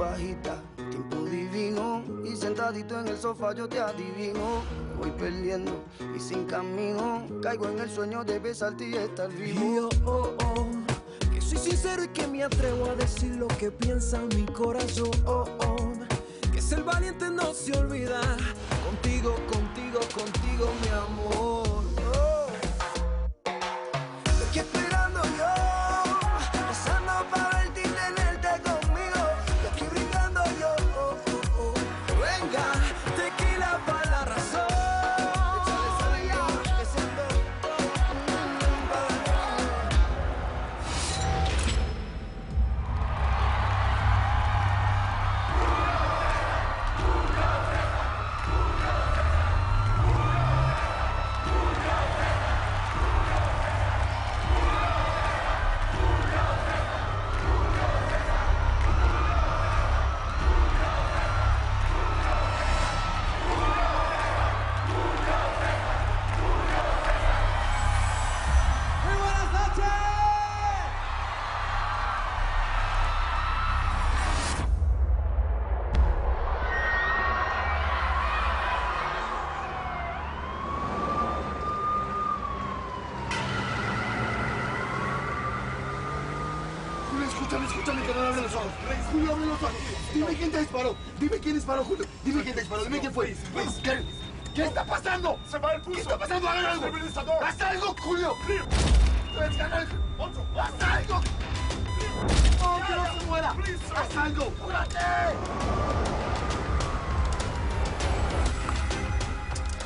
bajita, tiempo divino. Y sentadito en el sofá yo te adivino. Voy perdiendo y sin camino. Caigo en el sueño de besarte y estar vivo. Y yo, que soy sincero y que me atrevo a decir lo que piensa mi corazón. Que ser valiente no se olvida. Contigo, contigo, contigo, mi amor. Aquí esperando yo, rezando para verte y tenerte conmigo. Y aquí brindando yo, venga, tequila para la razón. Escúchame, que no abren los ojos. Julio, abre los ojos. Dime quién te disparó. Dime quién disparó, Julio. Dime quién te disparó. Dime quién fue. ¿Qué está pasando? Se va el pulso. ¿Qué está pasando? Hagan algo. ¡Haz algo, Julio! ¡Haz algo! ¡No, que no se muera! ¡Haz algo! ¡Cúrate!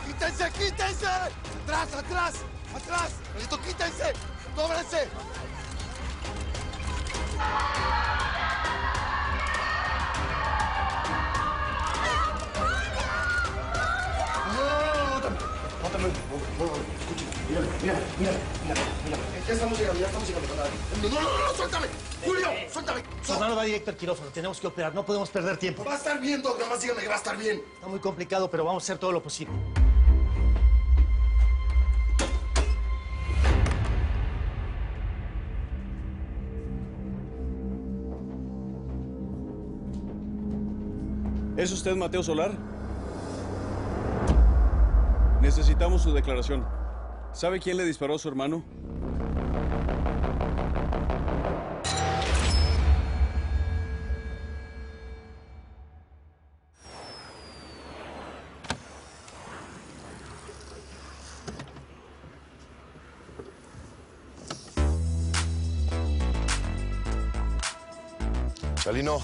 ¡Quítense, quítense! ¡Atrás, atrás! ¡Atrás! ¡Necesito, quítense! ¡Dóblense! Mira. Ya estamos llegando, No, suéltame. Julio, suéltame. Su hermano va directo al quirófano. Tenemos que operar. No podemos perder tiempo. Va a estar bien, Doc. Nomás dígame que va a estar bien. Está muy complicado, pero vamos a hacer todo lo posible. ¿Es usted Mateo Solar? Necesitamos su declaración. ¿Sabe quién le disparó a su hermano? Chalino.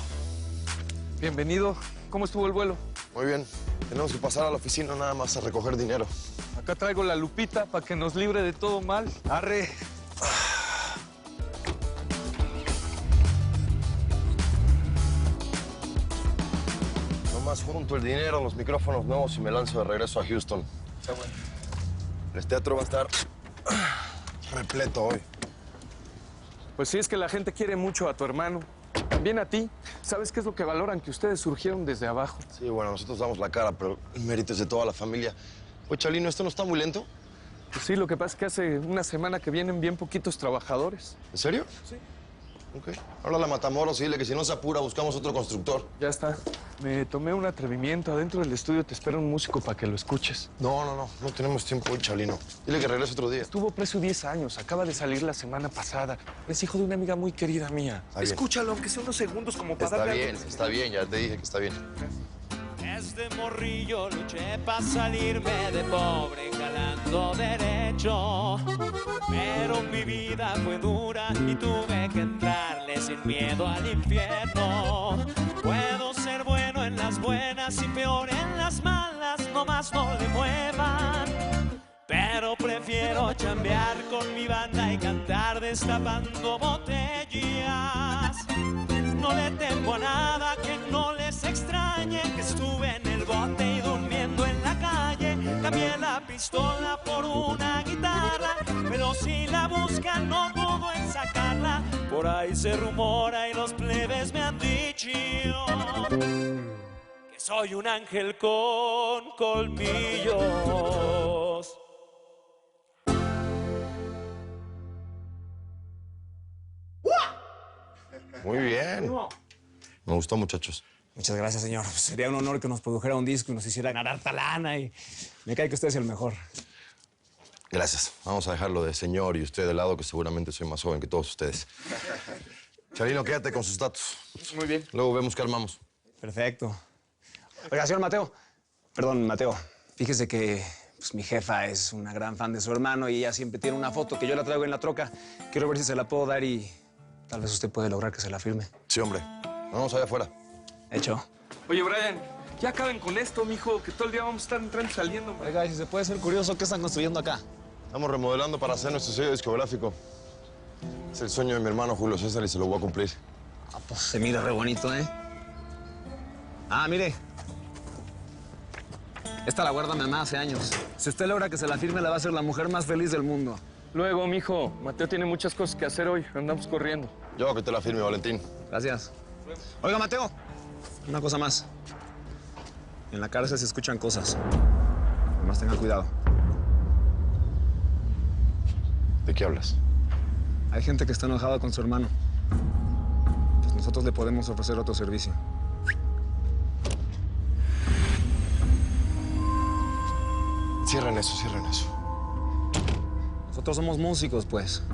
Bienvenido. ¿Cómo estuvo el vuelo? Muy bien. Tenemos que pasar a la oficina nada más a recoger dinero. Acá traigo la Lupita para que nos libre de todo mal. Arre. Nomás junto el dinero, los micrófonos nuevos y me lanzo de regreso a Houston. Está bueno. El teatro va a estar repleto hoy. Pues sí, es que la gente quiere mucho a tu hermano. También a ti. ¿Sabes qué es lo que valoran? Que ustedes surgieron desde abajo. Sí, bueno, nosotros damos la cara, pero el mérito es de toda la familia. Oye, Chalino, ¿esto no está muy lento? Pues sí, lo que pasa es que hace una semana que vienen bien poquitos trabajadores. ¿En serio? Sí. Ok. Háblale a Matamoros y dile que si no se apura, buscamos otro constructor. Ya está. Me tomé un atrevimiento. Adentro del estudio te espera un músico para que lo escuches. No tenemos tiempo hoy, Chalino. Dile que regrese otro día. Estuvo preso 10 años. Acaba de salir la semana pasada. Es hijo de una amiga muy querida mía. Está bien. Escúchalo, aunque sea unos segundos como para darle... Está bien, ya te dije que está bien. Desde morrillo luché para salirme de pobre jalando derecho. Pero mi vida fue dura y tuve que entrarle sin miedo al infierno. Puedo ser bueno en las buenas y peor en las malas, nomás no le muevan. Pero prefiero chambear con mi banda y cantar destapando botellas. No le temo a nada que no les extrañe que estuve en el bote y durmiendo en la calle. Cambié la pistola por una guitarra, pero si la buscan no dudo en sacarla. Por ahí se rumora y los plebes me han dicho que soy un ángel con colmillos. Muy bien. Me gustó, muchachos. Muchas gracias, señor. Sería un honor que nos produjera un disco y nos hiciera ganar talana y me cae que usted es el mejor. Gracias. Vamos a dejarlo de señor y usted de lado, que seguramente soy más joven que todos ustedes. Chalino, quédate con sus datos. Muy bien. Luego vemos qué armamos. Perfecto. Oiga, señor Mateo. Perdón, Mateo. Fíjese que pues, mi jefa es una gran fan de su hermano y ella siempre tiene una foto que yo la traigo en la troca. Quiero ver si se la puedo dar y tal vez usted puede lograr que se la firme. Sí, hombre. Vamos allá afuera. Hecho. Oye, Brian, ya acaben con esto, mijo, que todo el día vamos a estar entrando y saliendo. Oiga, si se puede ser curioso, ¿qué están construyendo acá? Estamos remodelando para hacer nuestro sello discográfico. Es el sueño de mi hermano Julio César y se lo voy a cumplir. Ah, pues se mira re bonito, ¿eh? Ah, mire. Esta la guarda mi mamá hace años. Si usted logra que se la firme, la va a ser la mujer más feliz del mundo. Luego, mijo, Mateo tiene muchas cosas que hacer hoy. Andamos corriendo. Yo que te la firme, Valentín. Gracias. Oiga, Mateo, una cosa más. En la cárcel se escuchan cosas. Además, tenga cuidado. ¿De qué hablas? Hay gente que está enojada con su hermano. Pues nosotros le podemos ofrecer otro servicio. Cierren eso, cierren eso. Nosotros somos músicos, pues.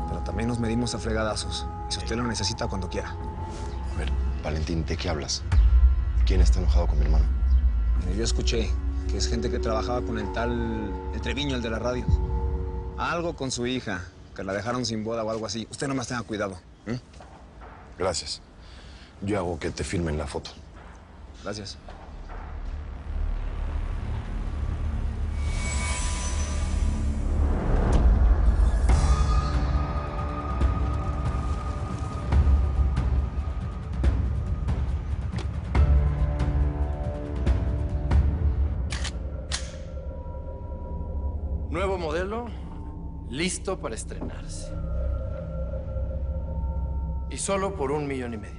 Pero también nos medimos a fregadazos. Y si usted lo necesita, cuando quiera. A ver, Valentín, ¿de qué hablas? ¿Quién está enojado con mi hermano? Yo escuché que es gente que trabajaba con el Treviño, el de la radio. Algo con su hija, que la dejaron sin boda o algo así. Usted nomás tenga cuidado. Gracias. Yo hago que te firmen la foto. Gracias. Nuevo modelo, listo para estrenarse. Y solo por 1,5 millones.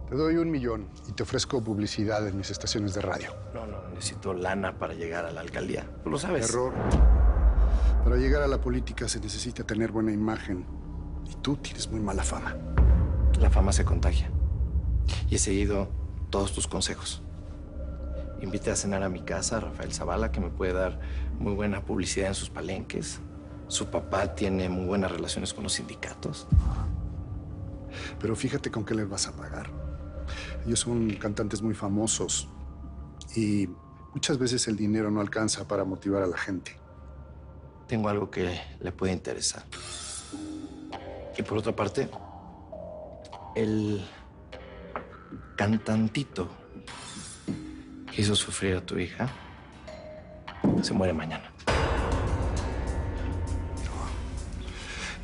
Te doy 1 millón y te ofrezco publicidad en mis estaciones de radio. No, necesito lana para llegar a la alcaldía. Tú lo sabes. Error. Para llegar a la política se necesita tener buena imagen. Y tú tienes muy mala fama. La fama se contagia. Y he seguido todos tus consejos. Invité a cenar a mi casa a Rafael Zavala, que me puede dar muy buena publicidad en sus palenques. Su papá tiene muy buenas relaciones con los sindicatos. Pero fíjate con qué les vas a pagar. Ellos son cantantes muy famosos y muchas veces el dinero no alcanza para motivar a la gente. Tengo algo que le puede interesar. Y por otra parte, el cantantito que hizo sufrir a tu hija se muere mañana.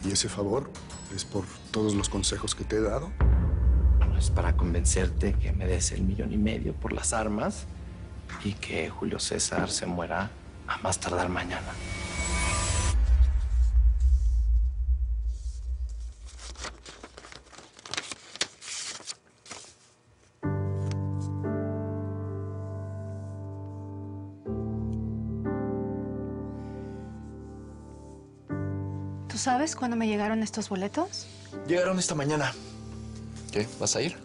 ¿Y ese favor es por todos los consejos que te he dado? Bueno, es para convencerte que me des 1,5 millones por las armas y que Julio César se muera a más tardar mañana. ¿Tú sabes cuándo me llegaron estos boletos? Llegaron esta mañana. ¿Qué? ¿Vas a ir?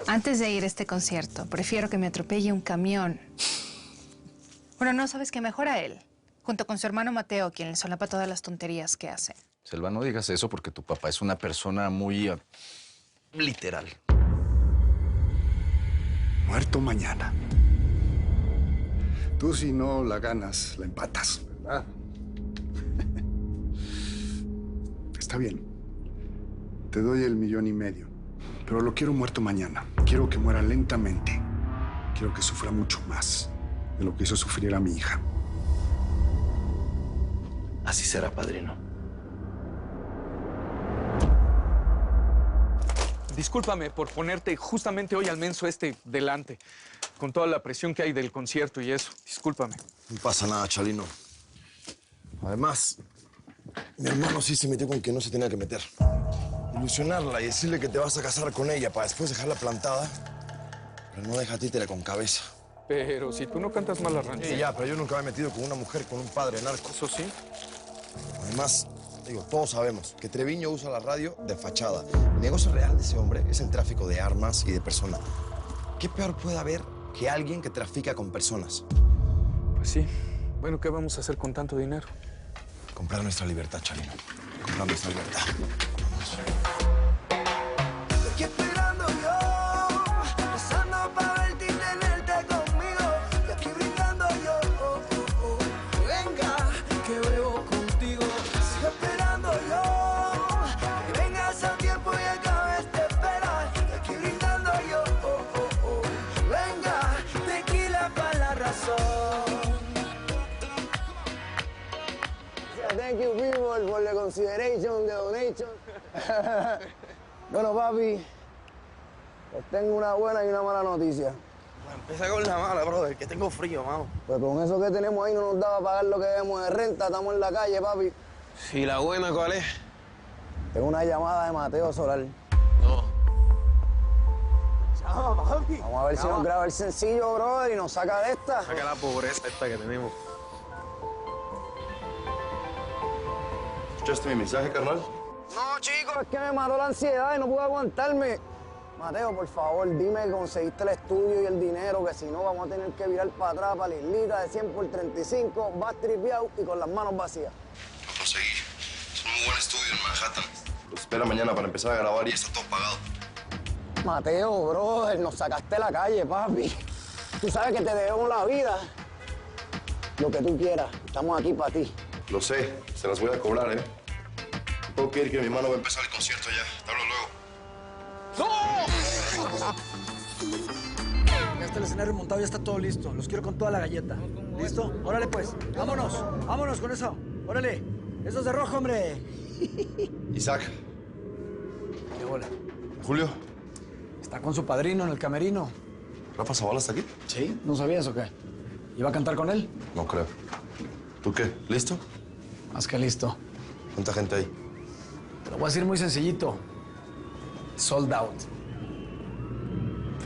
Antes de ir a este concierto, prefiero que me atropelle un camión. Bueno, no, ¿sabes qué? Mejor a él, junto con su hermano Mateo, quien le solapa todas las tonterías que hace. Selva, no digas eso porque tu papá es una persona muy literal. Muerto mañana. Tú, si no la ganas, la empatas, ¿verdad? Está bien. Te doy 1,5 millones. Pero lo quiero muerto mañana. Quiero que muera lentamente. Quiero que sufra mucho más de lo que hizo sufrir a mi hija. Así será, padrino. Discúlpame por ponerte justamente hoy al menso delante, con toda la presión que hay del concierto y eso. Discúlpame. No pasa nada, Chalino. Además, mi hermano sí se metió con quien no se tenía que meter. Ilusionarla y decirle que te vas a casar con ella para después dejarla plantada. Pero no deja títere con cabeza. Pero si tú no cantas mal la ranchera. Sí, ya, pero yo nunca me he metido con una mujer con un padre narco. Eso sí. Además, digo, todos sabemos que Treviño usa la radio de fachada. El negocio real de ese hombre es el tráfico de armas y de personas. ¿Qué peor puede haber que alguien que trafica con personas? Pues sí. Bueno, ¿qué vamos a hacer con tanto dinero? Comprar nuestra libertad, Chalino. Comprar nuestra libertad. Estoy esperando yo, rezando para verte y tenerte conmigo. Y aquí brindando yo, venga, que bebo contigo. Sigo esperando yo, que vengas a tiempo y acabes de esperar. Y aquí brindando yo, venga, tequila para la razón. Thank you, people, por la consideration, the donation. Bueno, papi, os tengo una buena y una mala noticia. Empieza con la mala, brother, que tengo frío, mano. Pues con eso que tenemos ahí no nos da para pagar lo que debemos de renta, estamos en la calle, papi. ¿Y la buena cuál es? Tengo una llamada de Mateo Solar. No. Llama, papi. Vamos a ver si nos graba el sencillo, brother, y nos saca de esta. Saca la pobreza esta que tenemos. ¿Escuchaste mi mensaje, carnal? No, chicos, es que me mató la ansiedad y no puedo aguantarme. Mateo, por favor, dime que conseguiste el estudio y el dinero, que si no vamos a tener que virar para atrás, para la islita de 100 por 35, vas tripeado y con las manos vacías. Lo conseguí. Es un muy buen estudio en Manhattan. Los espera mañana para empezar a grabar y está todo pagado. Mateo, brother, nos sacaste a la calle, papi. Tú sabes que te debemos la vida. Lo que tú quieras, estamos aquí para ti. Lo sé, se las voy a cobrar, ¿eh? Tengo que ir, que mi hermano va a empezar el concierto ya. Te hablo luego. Ya está el escenario montado, ya está todo listo. Los quiero con toda la galleta. ¿Listo? Órale, pues. Vámonos. Vámonos con eso. Órale. Eso es de rojo, hombre. Isaac. ¿Qué bola? Julio. Está con su padrino en el camerino. ¿Rafa Zavala está aquí? ¿Sí? ¿No sabías o qué? ¿Iba a cantar con él? No creo. ¿Tú qué? ¿Listo? Más que listo. ¿Cuánta gente hay? Te lo voy a decir muy sencillito. Sold out.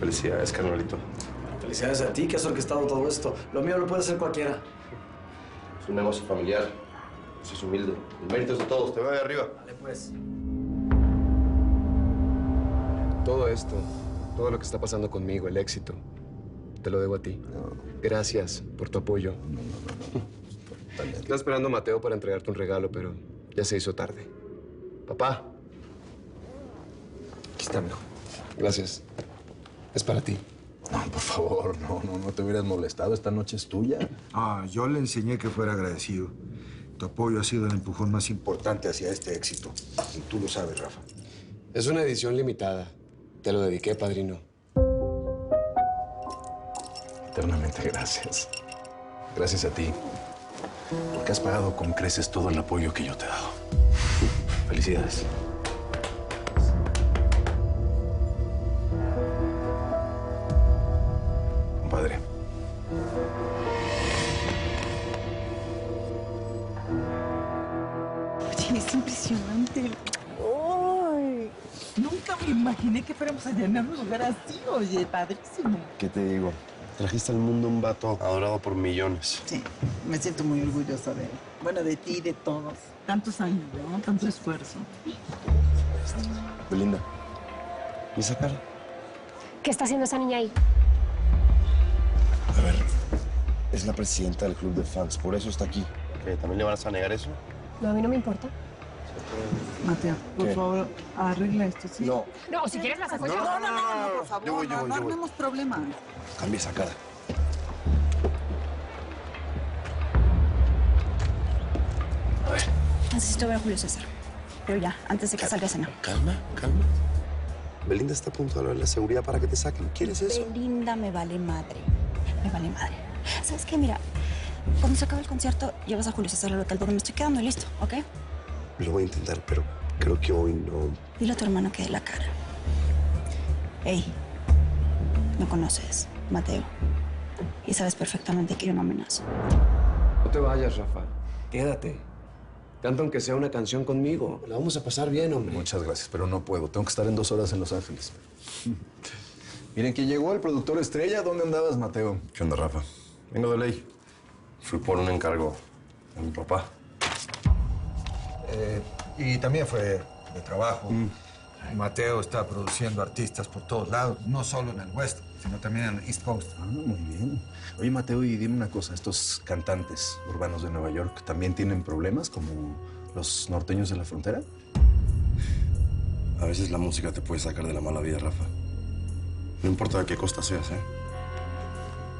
Felicidades, carnalito. Felicidades a ti que has orquestado todo esto. Lo mío lo puede hacer cualquiera. Es un negocio familiar. Eso es humilde. El mérito es de todos. Te veo de arriba. Dale, pues. Todo esto, todo lo que está pasando conmigo, el éxito, te lo debo a ti. Gracias por tu apoyo. Estaba esperando a Mateo para entregarte un regalo, pero ya se hizo tarde. Papá. Aquí está, mijo. Gracias. Es para ti. No, por favor, no te hubieras molestado. Esta noche es tuya. Ah, yo le enseñé que fuera agradecido. Tu apoyo ha sido el empujón más importante hacia este éxito. Y tú lo sabes, Rafa. Es una edición limitada. Te lo dediqué, padrino. Eternamente gracias. Gracias a ti. Porque has pagado con creces todo el apoyo que yo te he dado. Felicidades. Compadre. Oye, es impresionante. ¡Ay! Nunca me imaginé que fuéramos a llenar un lugar así. Oye, padrísimo. ¿Qué te digo? Trajiste al mundo un vato adorado por millones. Sí, me siento muy orgullosa de él. Bueno, de ti y de todos. Tantos años, ¿no? Tanto esfuerzo. Belinda. ¿Y esa cara? ¿Qué está haciendo esa niña ahí? A ver, es la presidenta del club de fans, por eso está aquí. ¿Qué, también le vas a negar eso? No, a mí no me importa. Mateo, por ¿Qué? favor, arregla esto, ¿sí? No. No, si quieres la saco yo. No, por favor. Yo voy. No armemos problemas. Cambia esa cara. Necesito ver a Julio César. Pero ya, antes de que salga a cenar. Calma. Belinda está a punto de hablar de la seguridad para que te saquen. ¿Quieres eso? Belinda me vale madre. Me vale madre. ¿Sabes qué? Mira, cuando se acabe el concierto, llevas a Julio César al hotel porque me estoy quedando y listo, ¿ok? Lo voy a intentar, pero creo que hoy no. Dile a tu hermana que dé la cara. Ey, me conoces, Mateo. Y sabes perfectamente que yo no amenazo. No te vayas, Rafa. Quédate. Canta aunque sea una canción conmigo. La vamos a pasar bien, hombre. Muchas gracias, pero no puedo. Tengo que estar en 2 horas en Los Ángeles. Miren, que llegó el productor estrella. ¿Dónde andabas, Mateo? ¿Qué onda, Rafa? Vengo de ley. Fui por un encargo de mi papá. Y también fue de trabajo. Mateo está produciendo artistas por todos lados, no solo en el West, sino también en el East Coast. Ah, muy bien. Oye, Mateo, y dime una cosa, ¿estos cantantes urbanos de Nueva York también tienen problemas como los norteños de la frontera? A veces la música te puede sacar de la mala vida, Rafa. No importa de qué costa seas, ¿eh?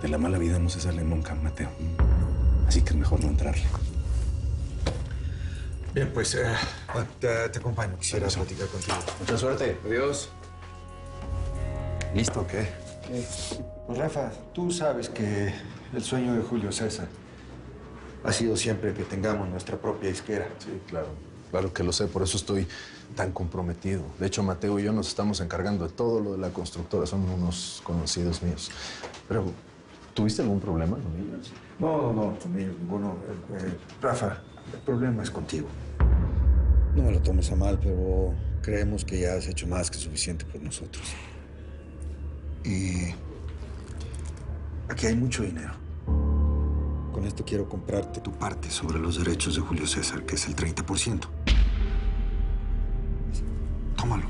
De la mala vida no se sale nunca, Mateo. Así que es mejor no entrarle. Bien, pues bueno, te acompaño. Quisiera platicar contigo. Mucha suerte. Adiós. ¿Listo o qué? Pues Rafa, tú sabes que el sueño de Julio César ha sido siempre que tengamos nuestra propia disquera. Sí, claro. Claro que lo sé, por eso estoy tan comprometido. De hecho, Mateo y yo nos estamos encargando de todo lo de la constructora. Son unos conocidos míos. Pero, ¿tuviste algún problema con ellos? No, con ellos ninguno. Rafa, el problema es contigo. No me lo tomes a mal, pero creemos que ya has hecho más que suficiente por nosotros. Y aquí hay mucho dinero. Con esto quiero comprarte tu parte sobre los derechos de Julio César, que es el 30%. Tómalo.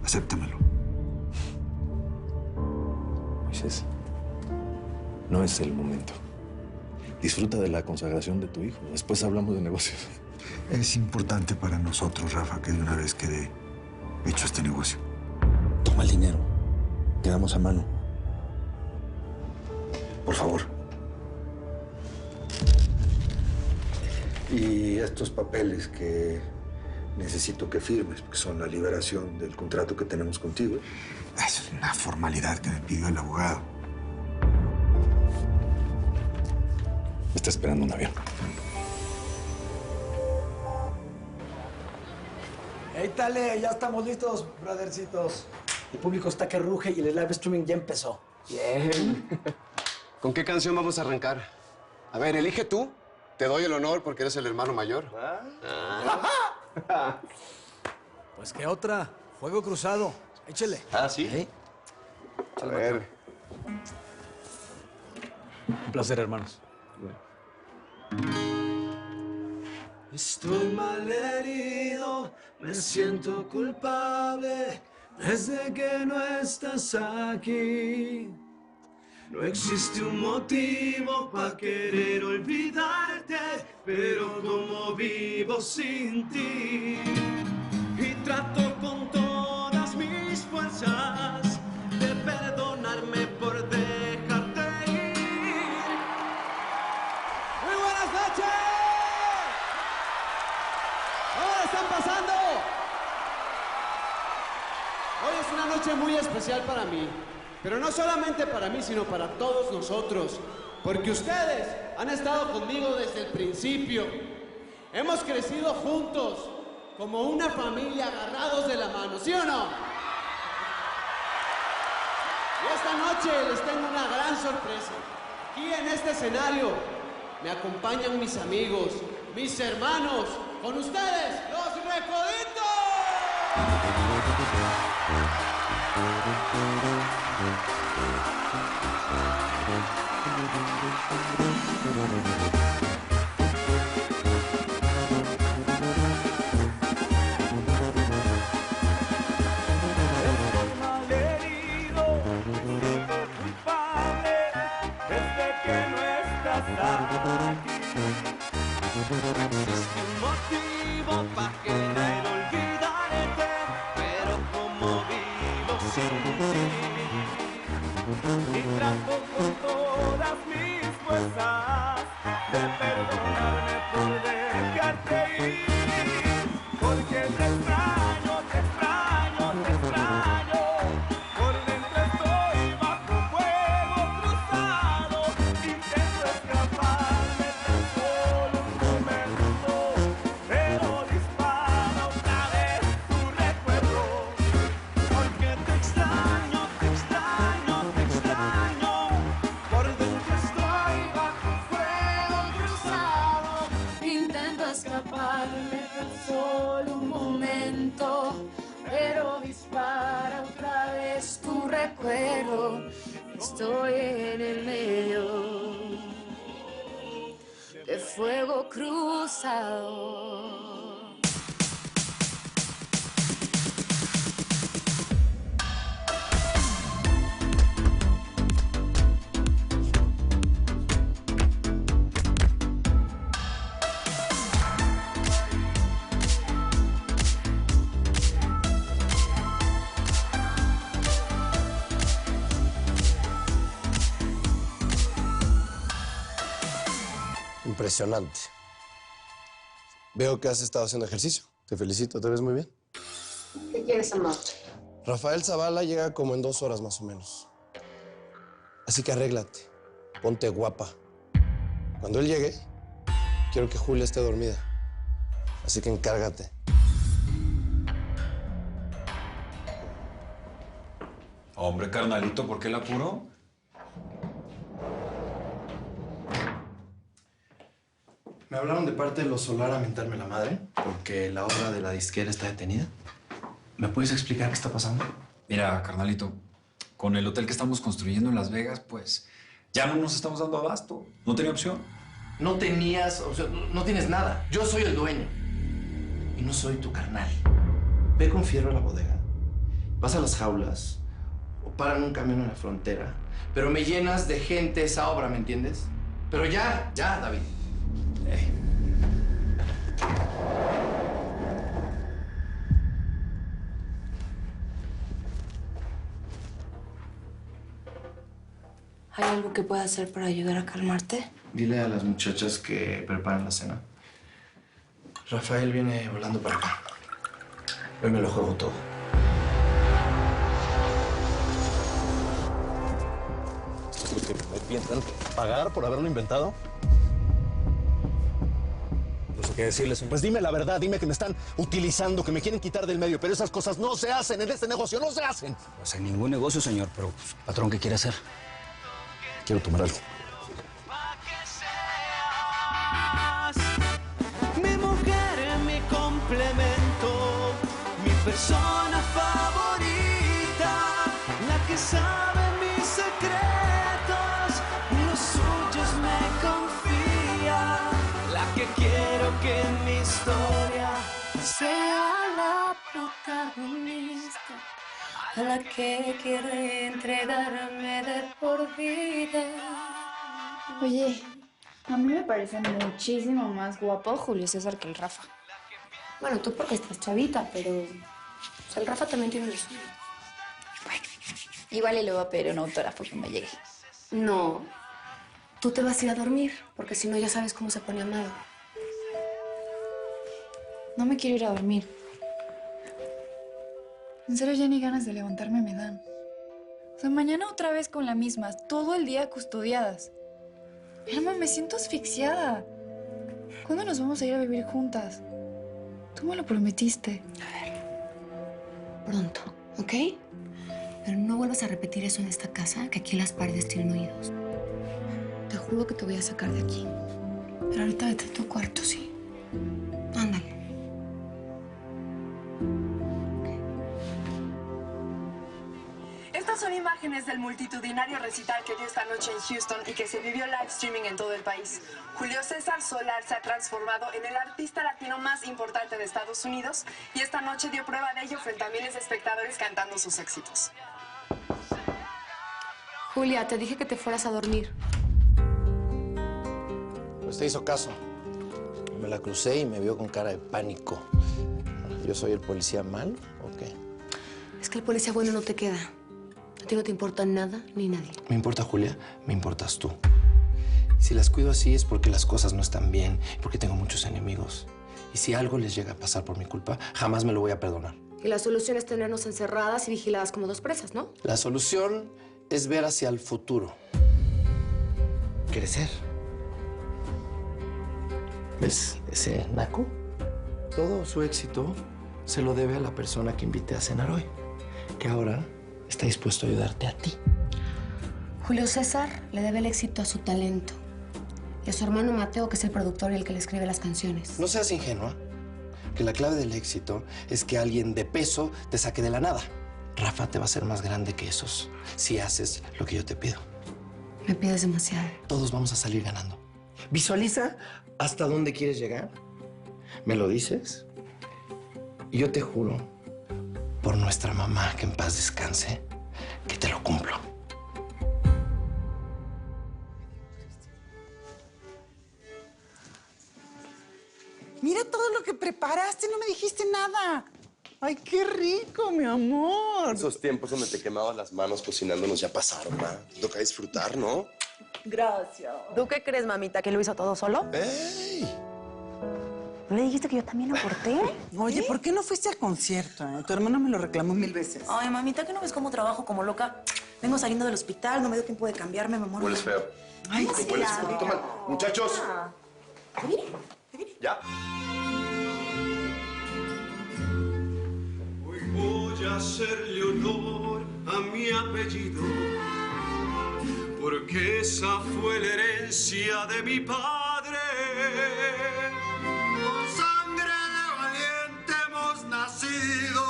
Acéptamelo. Moisés, no es el momento. Disfruta de la consagración de tu hijo. Después hablamos de negocios. Es importante para nosotros, Rafa, que de una vez quede hecho este negocio. Toma el dinero. Quedamos a mano. Por favor. Y estos papeles que necesito que firmes, porque son la liberación del contrato que tenemos contigo, es una formalidad que me pidió el abogado. Está esperando un avión. ¡Éitale! Ya estamos listos, brothercitos. El público está que ruge y el live streaming ya empezó. Bien. ¿Con qué canción vamos a arrancar? A ver, elige tú. Te doy el honor porque eres el hermano mayor. Pues qué otra. Fuego Cruzado. Échele. Ah, ¿sí? ¿Sí? A ver. Un placer, hermanos. Estoy malherido, me siento culpable desde que no estás aquí. No existe un motivo para querer olvidarte, pero como vivo sin ti. Y trato con todas mis fuerzas de perdonarme por dejarte ir. ¡Muy buenas noches! ¿Cómo la están pasando? Hoy es una noche muy especial para mí. Pero no solamente para mí, sino para todos nosotros. Porque ustedes han estado conmigo desde el principio. Hemos crecido juntos, como una familia, agarrados de la mano, ¿sí o no? Y esta noche les tengo una gran sorpresa. Aquí en este escenario me acompañan mis amigos, mis hermanos, con ustedes, los Recoditos. Estoy malherido, culpable, desde que no estás aquí. Existe un motivo para querer olvidarte, pero como vivo sin ti. Y trato con todas mis fuerzas de perdonarme por dejarte ir. Porque te extraño, te extraño, te extraño. Por dentro estoy bajo fuego cruzado. Intento escaparme tan solo un momento, pero dispara otra vez tu recuerdo. Porque te extraño, te extraño, te extraño. Por dentro estoy bajo fuego cruzado. Intento escaparme tan solo un momento, pero dispara otra vez tu recuerdo. Estoy en el medio de fuego cruzado. Impresionante. Veo que has estado haciendo ejercicio. Te felicito, te ves muy bien. ¿Qué quieres, amor? Rafael Zavala llega como en 2 horas más o menos. Así que arréglate, ponte guapa. Cuando él llegue, quiero que Julia esté dormida. Así que encárgate. Hombre, carnalito, ¿por qué el apuro? Me hablaron de parte de Los Solar a mentarme la madre porque la obra de la disquera está detenida. ¿Me puedes explicar qué está pasando? Mira, carnalito, con el hotel que estamos construyendo en Las Vegas, pues ya no nos estamos dando abasto. No tenía opción. No tenías opción, no tienes nada. Yo soy el dueño. Y no soy tu carnal. Ve con Fierro a la bodega. Vas a las jaulas o paran un camión en la frontera. Pero me llenas de gente esa obra, ¿me entiendes? Pero ya, David. ¿Hay algo que pueda hacer para ayudar a calmarte? Dile a las muchachas que preparen la cena. Rafael viene volando para acá. Hoy me lo juego todo. ¿Esto es lo que me piensan pagar por haberlo inventado? No sé qué decirles. Pues dime la verdad, dime que me están utilizando, que me quieren quitar del medio, pero esas cosas no se hacen en este negocio, no se hacen. Pues en ningún negocio, señor, pero patrón, ¿qué quiere hacer? Quiero tomar algo. Mi mujer, mi complemento, mi persona favorita, la que sabe mis secretos, los suyos me confía, la que quiero que mi historia Sea la protagonista, a la que quiere entregarme de por vida. Oye, a mí me parece muchísimo más guapo Julio César que el Rafa. Bueno, tú porque estás chavita, pero pues, el Rafa también tiene lo suyo. Igual y le voy a pedir un autógrafo cuando llegue. No, tú te vas a ir a dormir, porque si no ya sabes cómo se pone Amado. No me quiero ir a dormir. En serio, ya ni ganas de levantarme me dan. O sea, mañana otra vez con la misma, todo el día custodiadas. Irma, me siento asfixiada. ¿Cuándo nos vamos a ir a vivir juntas? Tú me lo prometiste. A ver, pronto, ¿ok? Pero no vuelvas a repetir eso en esta casa, que aquí las paredes tienen oídos. Te juro que te voy a sacar de aquí. Pero ahorita vete a tu cuarto, ¿sí? Ándale. Estas son imágenes del multitudinario recital que dio esta noche en Houston y que se vivió live streaming en todo el país. Julio César Solar se ha transformado en el artista latino más importante de Estados Unidos y esta noche dio prueba de ello frente a miles de espectadores cantando sus éxitos. Julia, te dije que te fueras a dormir. Pues te hizo caso. Me la crucé y me vio con cara de pánico. ¿Yo soy el policía malo o qué? Es que el policía bueno no te queda. A ti no te importa nada ni nadie. Me importa, Julia, me importas tú. Si las cuido así es porque las cosas no están bien, porque tengo muchos enemigos. Y si algo les llega a pasar por mi culpa, jamás me lo voy a perdonar. Y la solución es tenernos encerradas y vigiladas como dos presas, ¿no? La solución es ver hacia el futuro. Crecer. ¿Ves ese naco? Todo su éxito se lo debe a la persona que invité a cenar hoy, que ahora está dispuesto a ayudarte a ti. Julio César le debe el éxito a su talento y a su hermano Mateo, que es el productor y el que le escribe las canciones. No seas ingenua, que la clave del éxito es que alguien de peso te saque de la nada. Rafa te va a hacer más grande que esos si haces lo que yo te pido. Me pides demasiado. Todos vamos a salir ganando. Visualiza hasta dónde quieres llegar. ¿Me lo dices? Y yo te juro, por nuestra mamá, que en paz descanse, que te lo cumplo. Mira todo lo que preparaste, no me dijiste nada. Ay, qué rico, mi amor. Esos tiempos donde te quemabas las manos cocinándonos ya pasaron, ¿va? Toca disfrutar, ¿no? Gracias. ¿Tú qué crees, mamita, que lo hizo todo solo? ¡Ey! ¿No le dijiste que yo también aporté? Oye, ¿por qué no fuiste al concierto? Tu hermano me lo reclamó 1000 veces. Ay, mamita, ¿que no ves cómo trabajo como loca? Vengo saliendo del hospital, no me dio tiempo de cambiarme, me muero. Hueles feo. Ay, sí, hueles un poquito mal. Muchachos. Ya. Hoy voy a hacerle honor a mi apellido, porque esa fue la herencia de mi padre. Con sangre de valiente hemos nacido.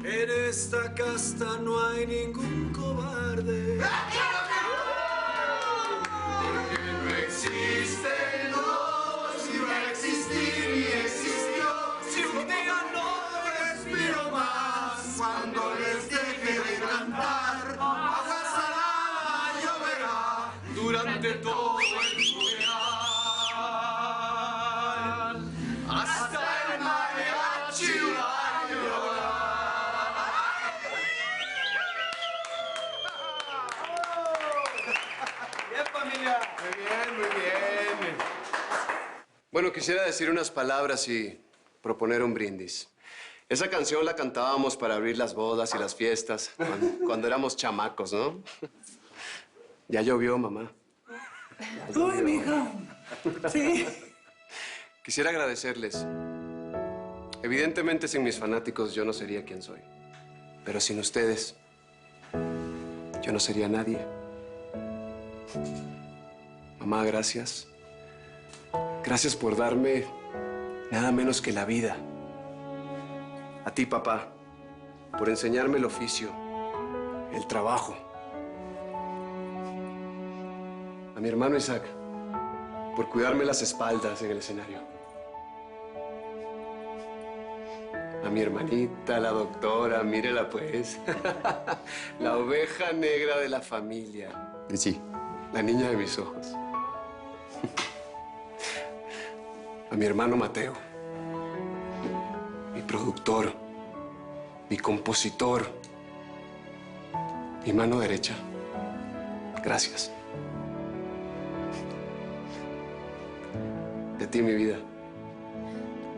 En esta casta no hay ningún cobarde. Porque no existe, no, si va a existir y existió. Si un día no respiro más, cuando les deje de cantar, agua salada lloverá durante todo el día. Hasta el mariachi va a llorar. Bien, familia. Muy bien, muy bien. Bueno, quisiera decir unas palabras y proponer un brindis. Esa canción la cantábamos para abrir las bodas y las fiestas, cuando éramos chamacos, ¿no? Ya llovió, mamá. Uy, mija. Sí. Quisiera agradecerles. Evidentemente, sin mis fanáticos, yo no sería quien soy. Pero sin ustedes, yo no sería nadie. Mamá, gracias. Gracias por darme nada menos que la vida. A ti, papá, por enseñarme el oficio, el trabajo. A mi hermano Isaac, por cuidarme las espaldas en el escenario. A mi hermanita, la doctora, mírela pues. La oveja negra de la familia. Y sí. La niña de mis ojos. A mi hermano Mateo. Mi productor. Mi compositor. Mi mano derecha. Gracias. De ti, mi vida.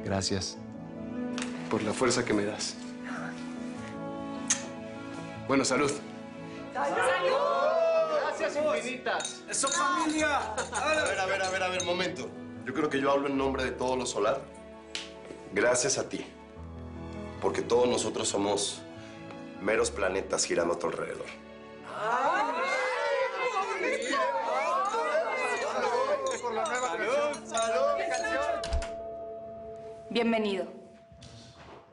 Gracias por la fuerza que me das. Bueno, salud. ¡Salud! Gracias infinitas. ¡Eso, familia! A ver, momento. Yo creo que yo hablo en nombre de todos los Solar. Gracias a ti. Porque todos nosotros somos meros planetas girando a tu alrededor. Bienvenido.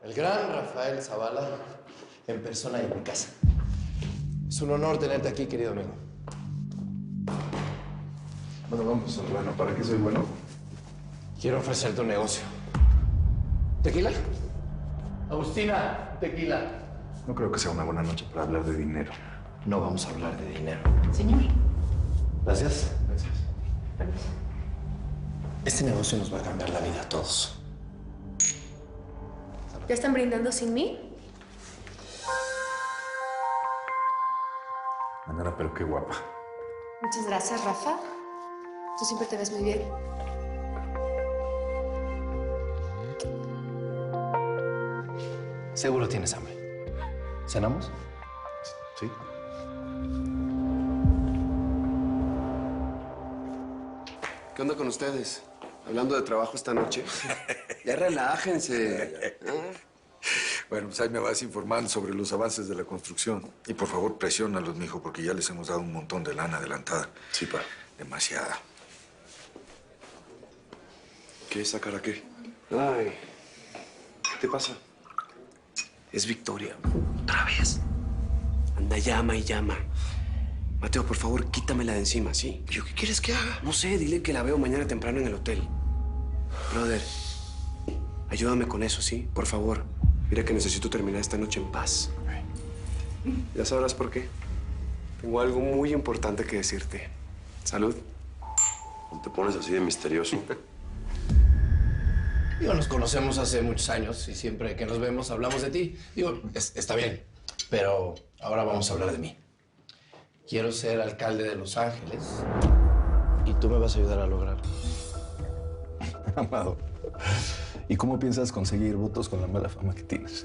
El gran Rafael Zavala en persona y en mi casa. Es un honor tenerte aquí, querido amigo. Bueno, vamos, bueno, ¿para qué soy bueno? Quiero ofrecerte un negocio. ¿Tequila? Agustina, tequila. No creo que sea una buena noche para hablar de dinero. No vamos a hablar de dinero. Señor. Gracias. Gracias. Este negocio nos va a cambiar la vida a todos. ¿Ya están brindando sin mí? Mañana, pero qué guapa. Muchas gracias, Rafa. Tú siempre te ves muy bien. Seguro tienes hambre. ¿Cenamos? Sí. ¿Qué onda con ustedes? Hablando de trabajo esta noche. Ya relájense. Bueno, pues ahí me vas informando sobre los avances de la construcción. Y por favor, presiónalos, mijo, porque ya les hemos dado un montón de lana adelantada. Sí, pa. Demasiada. ¿Quieres sacar a qué? Ay, ¿qué te pasa? Es Victoria. Otra vez. Anda, llama y llama. Mateo, por favor, quítamela de encima, ¿sí? ¿Yo qué quieres que haga? No sé, dile que la veo mañana temprano en el hotel. Brother, ayúdame con eso, ¿sí? Por favor. Mira que necesito terminar esta noche en paz. Ya sabrás por qué. Tengo algo muy importante que decirte. Salud. ¿No te pones así de misterioso? Digo, nos conocemos hace muchos años y siempre que nos vemos hablamos de ti. Digo, está bien, pero ahora vamos a hablar de mí. Quiero ser alcalde de Los Ángeles y tú me vas a ayudar a lograrlo. Amado, ¿y cómo piensas conseguir votos con la mala fama que tienes?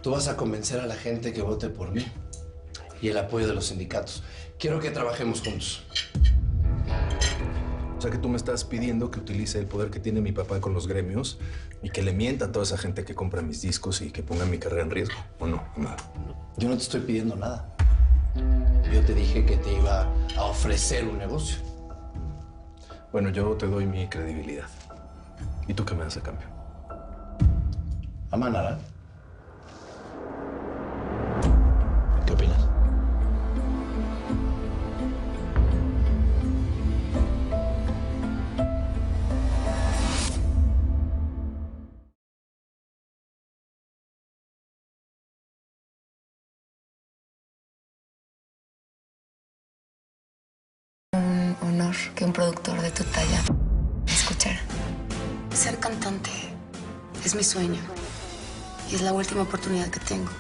Tú vas a convencer a la gente que vote por mí y el apoyo de los sindicatos. Quiero que trabajemos juntos. O sea que tú me estás pidiendo que utilice el poder que tiene mi papá con los gremios y que le mienta a toda esa gente que compra mis discos y que ponga mi carrera en riesgo, ¿o no, amado? Yo no te estoy pidiendo nada. Yo te dije que te iba a ofrecer un negocio. Bueno, yo te doy mi credibilidad. ¿Y tú qué me das a cambio? Amanara. ¿Qué opinas? Un honor que un productor de tu talla me escuchara. Ser cantante es mi sueño y es la última oportunidad que tengo.